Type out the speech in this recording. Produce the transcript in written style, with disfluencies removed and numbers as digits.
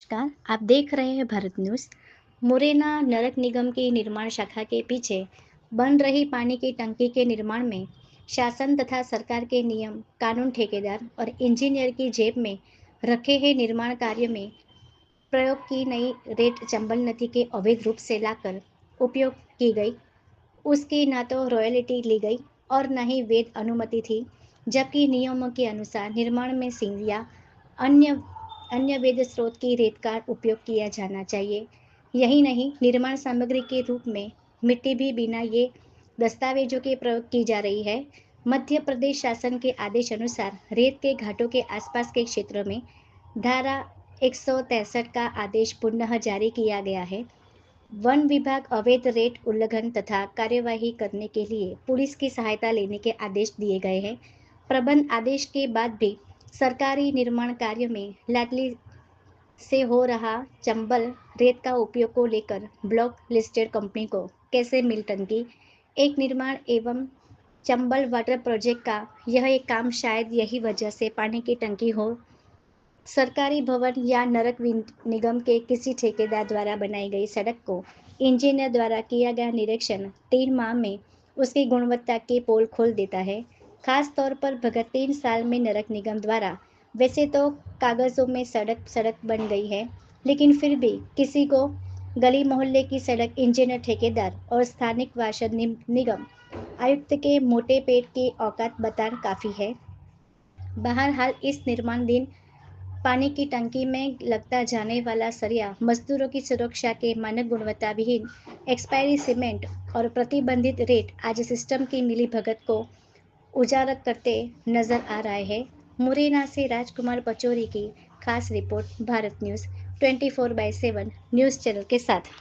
नमस्कार। आप देख रहे हैं भारत न्यूज़। मुरैना नगर निगम की निर्माण शाखा के पीछे बन रही पानी की टंकी के निर्माण में शासन तथा सरकार के नियम, कानून ठेकेदार और इंजीनियर की जेब में रखे हैं। निर्माण कार्य में प्रयोग की नई रेत चंबल नदी के अवैध रूप से लाकर उपयोग की गई, उसकी न तो रॉयल्टी ली गई और न ही वैध अनुमति थी, जबकि नियमों के अनुसार निर्माण में सींग या अन्य अन्य वैध स्रोत की रेत का उपयोग किया जाना चाहिए। यही नहीं, निर्माण सामग्री के रूप में मिट्टी भी बिना ये दस्तावेजों के प्रयोग की जा रही है। मध्य प्रदेश शासन के आदेश अनुसार रेत के घाटों के आसपास के क्षेत्र में धारा 163 का आदेश पुनः जारी किया गया है। वन विभाग अवैध रेट उल्लंघन तथा कार्यवाही करने के लिए पुलिस की सहायता लेने के आदेश दिए गए हैं। प्रबंध आदेश के बाद भी सरकारी निर्माण कार्य में लाडली से हो रहा चंबल रेत का उपयोग को लेकर ब्लॉक लिस्टेड कंपनी को कैसे मिल टंकी। एक निर्माण एवं चंबल वाटर प्रोजेक्ट का यह एक काम शायद यही वजह से पानी की टंकी हो। सरकारी भवन या नरक निगम के किसी ठेकेदार द्वारा बनाई गई सड़क को इंजीनियर द्वारा किया गया निरीक्षण 3 माह में उसकी गुणवत्ता के पोल खोल देता है। खास तौर पर भगत 3 साल में नरक निगम द्वारा वैसे तो कागजों में सड़क सड़क बन गई है, लेकिन फिर भी किसी को गली मोहल्ले की सड़क इंजीनियर ठेकेदार और स्थानिक वार्षद निगम आयुक्त के मोटे पेट की औकात बताना काफ़ी है। बहरहाल इस निर्माण दिन पानी की टंकी में लगता जाने वाला सरिया मजदूरों की सुरक्षा के मानक गुणवत्ता विहीन एक्सपायरी सीमेंट और प्रतिबंधित रेट आज सिस्टम की मिलीभगत को उजागर करते नजर आ रहे हैं। मुरैना से राजकुमार पचौरी की खास report, Bharat news 24/7 news channel के साथ।